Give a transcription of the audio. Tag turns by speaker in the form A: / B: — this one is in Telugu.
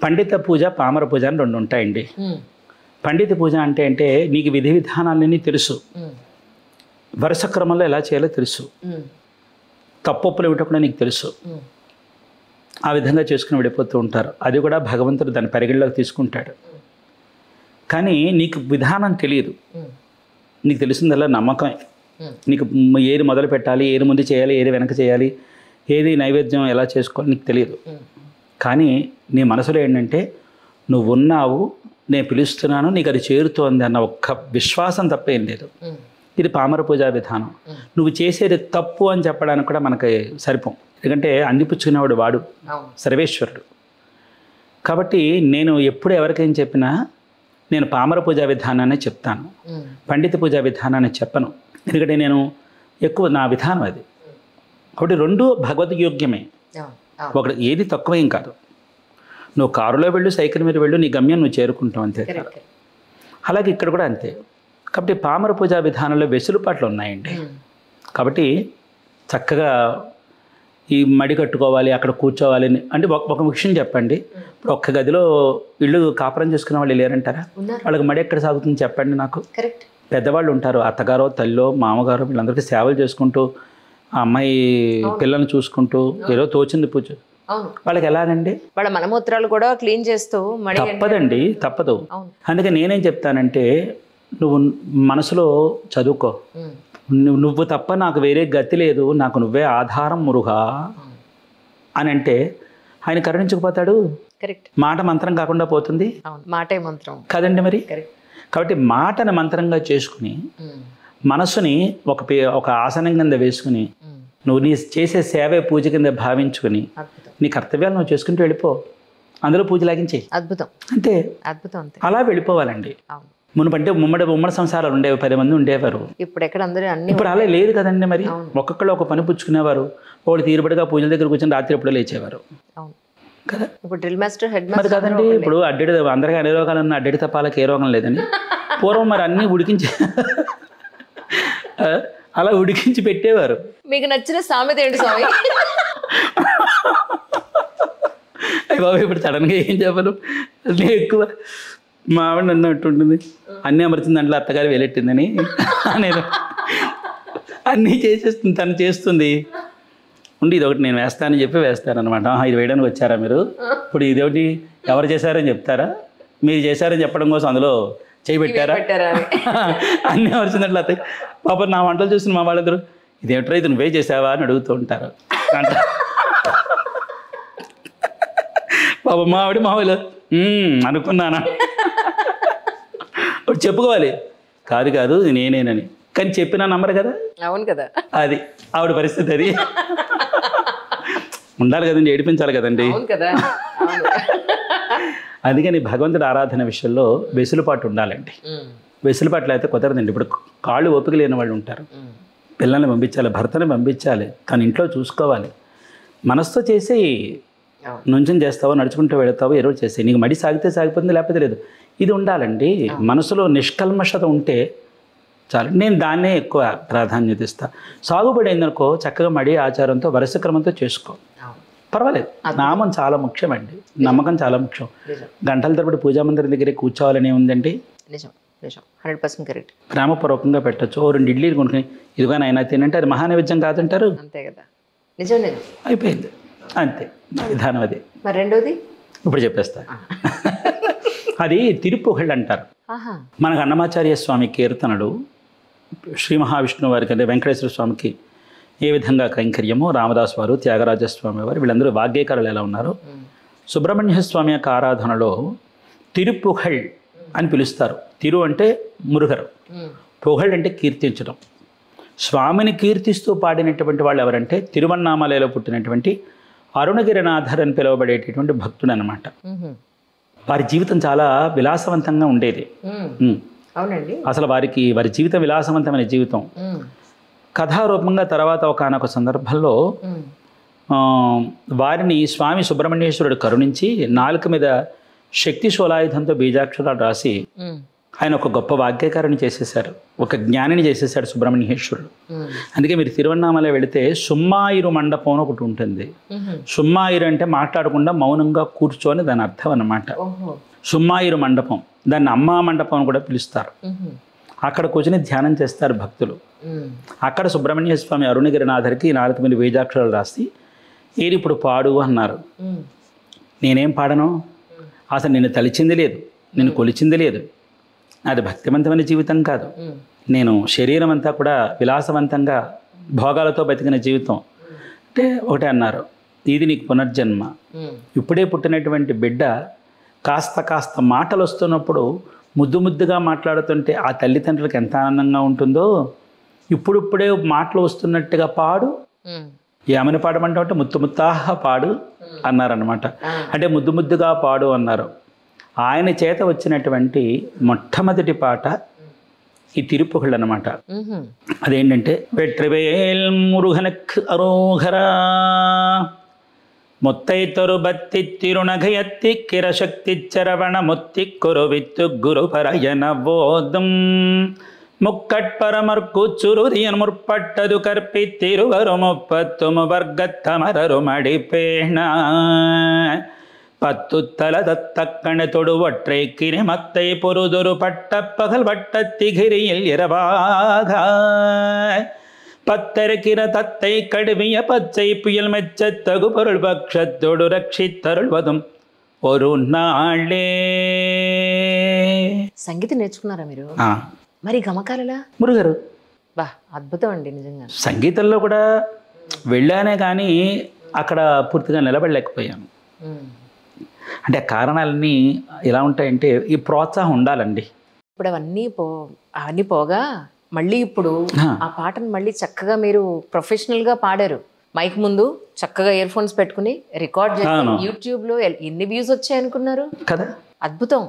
A: పండిత పూజ పామర పూజ అని రెండు ఉంటాయండి. పండిత పూజ అంటే నీకు విధి విధానాలన్నీ తెలుసు, వరుస క్రమంలో ఎలా చేయాలో తెలుసు, తప్పొప్పులు ఏమిటో కూడా నీకు తెలుసు. ఆ విధంగా చేసుకుని వెళ్ళిపోతూ ఉంటారు. అది కూడా భగవంతుడు దాని పరిగణలోకి తీసుకుంటాడు. కానీ నీకు విధానం తెలియదు. నీకు తెలిసిందల్లా నమ్మకమే. నీకు ఏది మొదలు పెట్టాలి, ఏది ముందు చేయాలి, ఏది వెనక చేయాలి, ఏది నైవేద్యం ఎలా చేసుకోవాలి నీకు తెలియదు. కానీ నీ మనసులో ఏంటంటే నువ్వు ఉన్నావు, నేను పిలుస్తున్నాను, నీకు అది చేరుతోంది అన్న ఒక్క విశ్వాసం తప్పేం లేదు. ఇది పామర పూజా విధానం. నువ్వు చేసేది తప్పు అని చెప్పడానికి కూడా మనకి సరిపోం. ఎందుకంటే అందిపుచ్చుకునేవాడు వాడు సర్వేశ్వరుడు. కాబట్టి నేను ఎప్పుడు ఎవరికైనా చెప్పినా నేను పామర పూజా విధానాన్ని చెప్తాను, పండిత పూజా విధానాన్ని చెప్పను. ఎందుకంటే నేను ఎక్కువ నా విధానం అది. కాబట్టి రెండు భగవద్యోగ్యమే. ఒకటి ఏది తక్కువేం కాదు. నువ్వు కారులో వెళ్ళు, సైకిల్ మీద వెళ్ళు, నీ గమ్యం నువ్వు చేరుకుంటావు అంతే. అలాగే ఇక్కడ కూడా అంతే. కాబట్టి పామర పూజా విధానంలో వెసులుపాట్లు ఉన్నాయండి. కాబట్టి చక్కగా ఈ మడి కట్టుకోవాలి, అక్కడ కూర్చోవాలి అంటే ఒక విషయం చెప్పండి. ఇప్పుడు ఒక్క గదిలో ఇల్లు కాపురం చేసుకునే వాళ్ళు లేరంటారా? వాళ్ళకి మడి ఎక్కడ సాగుతుంది చెప్పండి నాకు. పెద్దవాళ్ళు ఉంటారు, అత్తగారో తల్లో మామగారో, వీళ్ళందరికీ సేవలు చేసుకుంటూ ఆ అమ్మాయి పిల్లల్ని చూసుకుంటూ ఏదో తోచింది పూజ. వాళ్ళకి ఎలాగండి?
B: వాళ్ళ మలమూత్రాలు కూడా క్లీన్ చేస్తూ
A: తప్పదండి, తప్పదు. అందుకే నేనేం చెప్తానంటే నువ్వు మనసులో చదువుకో, నువ్వు తప్ప నాకు వేరే గతి లేదు, నాకు నువ్వే ఆధారం మురుగా అని అంటే ఆయన కరుణించకపోతాడు. మాట మంత్రం కాకుండా పోతుంది.
B: మాటే మంత్రం
A: కదండి మరి. కాబట్టి మాటను మంత్రంగా చేసుకుని మనసుని ఒక ఆసనం కింద వేసుకుని నువ్వు నీ చేసే సేవే పూజ కింద భావించుకుని నీ కర్తవ్యాలు నువ్వు చేసుకుంటూ వెళ్ళిపో. అందులో పూజ లాగించేయి.
B: అద్భుతం.
A: అంతే,
B: అద్భుతం. అంతే,
A: అలా వెళ్ళిపోవాలండి. మునుపంటే ఉమ్మడి సంసారాలు ఉండేవి, 10 మంది ఉండేవారు.
B: ఇప్పుడు ఎక్కడ అందరూ అన్ని
A: ఇప్పుడు అలా లేదు కదండి. మరి ఒక్కొక్కళ్ళు ఒక పని పుచ్చుకునేవారు. వాళ్ళు తీరుబడిగా పూజల దగ్గర కూర్చొని రాత్రి ఎప్పుడో లేచేవారు కదా.
B: ఇప్పుడు డ్రిల్ మాస్టర్, హెడ్
A: మరి కదండి. ఇప్పుడు అడ్డెడి అందరికీ అన్ని రోగాలు ఉన్న అడ్డెడి తప్పాలకి ఏ రోగం లేదండి. పూర్వం మరి అన్నీ ఉడికించి అలా ఉడికించి పెట్టేవారు.
B: మీకు నచ్చిన సామెత ఏంటి స్వామి?
A: బాబు ఇప్పుడు సడన్గా ఏం చెప్పను. ఎక్కువ మా ఆవిడ అన్నట్టుంటుంది, అన్నీ అమర్చింది దాంట్లో అత్తగారు వేలెట్టిందని. నేను అన్నీ చేసేస్తుంది, తను చేస్తుంది. ఉండి ఇదొకటి నేను వేస్తానని చెప్పి వేస్తానమాట. ఇది వేయడానికి వచ్చారా మీరు? ఇప్పుడు ఇదొకటి ఎవరు చేశారని చెప్తారా? మీరు చేశారని చెప్పడం కోసం అందులో చేయబెట్టారా? అన్నీ అమర్చిందంటే అత్తయ్య పాప నా వంటలు చూసిన మా వాళ్ళందరూ ఇదేమిట్రా ఇది నువ్వే చేసావా అని అడుగుతూ ఉంటారు. పాప మా ఆవిడ మా వాళ్ళు అనుకున్నానా చెప్పుకోవాలి. కాదు కాదు నేనేనని, కానీ చెప్పినా నమ్మరు కదా.
B: అవును కదా,
A: అది ఆవిడ పరిస్థితి. అది ఉండాలి కదండి, ఏడిపించాలి కదండి. అందుకని భగవంతుడి ఆరాధన విషయంలో వెసులుపాటు ఉండాలండి. వెసులుపాట్లు అయితే కుదరదండి. ఇప్పుడు కాళ్ళు ఓపిక లేని వాళ్ళు ఉంటారు. పిల్లల్ని పంపించాలి, భర్తని పంపించాలి, తన ఇంట్లో చూసుకోవాలి. మనసుతో చేసి నుంచం చేస్తావో, నడుచుకుంటూ వెళతావో, ఎరువు చేసి నీకు మడి సాగితే సాగిపోతుంది, లేకపోతే లేదు. ఇది ఉండాలండి. మనసులో నిష్కల్మషత ఉంటే చాలు. నేను దాన్నే ఎక్కువ ప్రాధాన్యత ఇస్తాను. సాగుబడి అయిందనుకో చక్కగా మడి ఆచారంతో వరుస క్రమంతో చేసుకో, పర్వాలేదు. నామం చాలా ముఖ్యమండి, నమ్మకం చాలా ముఖ్యం. గంటల తరబడి పూజామందిరం దగ్గరే కూర్చోవాలని ఉందండి.
B: 100% కరెక్ట్.
A: ప్రేమపూర్వకంగా పెట్టచ్చు. 2 ఇడ్లీలు కొనుక్కుని ఇదిగా నాయన తినంటే అది మహానైవేద్యం కాదంటారు.
B: అంతే కదా, నిజం.
A: అయిపోయింది, అంతే విధానం. అది
B: మరి రెండోది
A: ఇప్పుడు చెప్పేస్తా. అది తిరుపుహళ్ళు అంటారు. మనకు అన్నమాచార్య స్వామి కీర్తనలు, శ్రీ మహావిష్ణువు వారికి అంటే వెంకటేశ్వర స్వామికి ఏ విధంగా కైంకర్యమో, రామదాస్ వారు, త్యాగరాజస్వామి వారు వీళ్ళందరూ వాగ్గేయకారులు ఎలా ఉన్నారో, సుబ్రహ్మణ్య స్వామి యొక్క ఆరాధనలో తిరుపుహళ్ అని పిలుస్తారు. తిరు అంటే మురుగరు, పుహళ్ అంటే కీర్తించడం. స్వామిని కీర్తిస్తూ పాడినటువంటి వాళ్ళు ఎవరంటే తిరువన్నామలలో పుట్టినటువంటి అరుణగిరినాథర్ అని పిలువబడేటటువంటి భక్తుడు అనమాట. వారి జీవితం చాలా విలాసవంతంగా ఉండేది.
B: అవునండి,
A: అసలు వారి జీవితం విలాసవంతమైన జీవితం. కథారూపంగా తర్వాత ఒకనొక సందర్భంలో వారిని స్వామి సుబ్రహ్మణ్యేశ్వరుడు కరుణించి నాలుక మీద శక్తి శూలాయుధంతో బీజాక్షరాలు రాసి ఆయన ఒక గొప్ప వాగ్గేయకారుని చేసేశారు, ఒక జ్ఞానిని చేసేశాడు సుబ్రహ్మణ్యేశ్వరుడు. అందుకే మీరు తిరువన్నామలై వెళితే సుమ్మాయిరు మండపం అని ఒకటి ఉంటుంది. సుమ్మాయిరు అంటే మాట్లాడకుండా మౌనంగా కూర్చొని దాని అర్థం అన్నమాట. సుమ్మాయిరు మండపం, దాన్ని అమ్మా మండపం అని కూడా పిలుస్తారు. అక్కడ కూర్చొని ధ్యానం చేస్తారు భక్తులు. అక్కడ సుబ్రహ్మణ్య స్వామి అరుణగిరినాథర్కి 4 వేదాక్షరాలు రాసి ఏది ఇప్పుడు పాడు అన్నారు. నేనేం పాడను, అసలు నిన్ను తలిచింది లేదు, నిన్ను కొలిచింది లేదు, అది భక్తివంతమైన జీవితం కాదు, నేను శరీరం అంతా కూడా విలాసవంతంగా భోగాలతో బతికిన జీవితం అంటే ఒకటే అన్నారు, ఇది నీకు పునర్జన్మ. ఇప్పుడే పుట్టినటువంటి బిడ్డ కాస్త మాటలు వస్తున్నప్పుడు ముద్దుగా మాట్లాడుతుంటే ఆ తల్లిదండ్రులకు ఎంత ఆనందంగా ఉంటుందో, ఇప్పుడిప్పుడే మాటలు వస్తున్నట్టుగా పాడు, ఏమని పాడమంటే ముత్తాహ పాడు అన్నారనమాట. అంటే ముద్దుగా పాడు అన్నారు. ఆయన చేత వచ్చినటువంటి మొట్టమొదటి పాట ఈ తిరుపుగళ్ళు అనమాట. అదేంటంటే వెట్రివేల్ మురుగనక్ అరోహరా మొత్తైతరు బత్తి తిరునగయత్తి కిరశక్తి చరవణ మొత్తి కొరువిత్తు గురు పరయన బోధం முக்கட்பரமர்க்கு சுருதியன் முற்பட்டது கற்பி திருவரும் 30 வர்க்கத்தமரரு மடிப்பேண 10 தலதத்தக்கண தொடு ஒற்றை கிரிமத்தை பொருதொரு பட்ட பகல் வட்டத்திகிரியில் இரவாக பத்தருக்கிற தத்தை கடுவிய பச்சை புயல் மெச்ச தகு பொருள் பக்ஷத்தொடு ரட்சித்தருள்வதும் ஒரு நாளே.
B: సంగీతం నేర్చుకున్నారా మీరు? మరి గమకాలలా
A: మురుగారు
B: బా అద్భుతం అండి నిజంగా.
A: సంగీతంలో కూడా వెళ్ళానే కానీ అక్కడ పూర్తిగా నిలబడలేకపోయాను. అంటే కారణాలన్నీ ఎలా ఉంటాయంటే ఈ ప్రోత్సాహం ఉండాలండి.
B: ఇప్పుడు అవన్నీ పోగా మళ్ళీ ఇప్పుడు ఆ పాటను మళ్ళీ చక్కగా మీరు ప్రొఫెషనల్గా పాడారు. మైక్ ముందు చక్కగా ఇయర్ ఫోన్స్ పెట్టుకుని రికార్డ్ చేసి యూట్యూబ్లో ఎన్ని వ్యూస్ వచ్చాయి అనుకున్నారు కదా? అద్భుతం.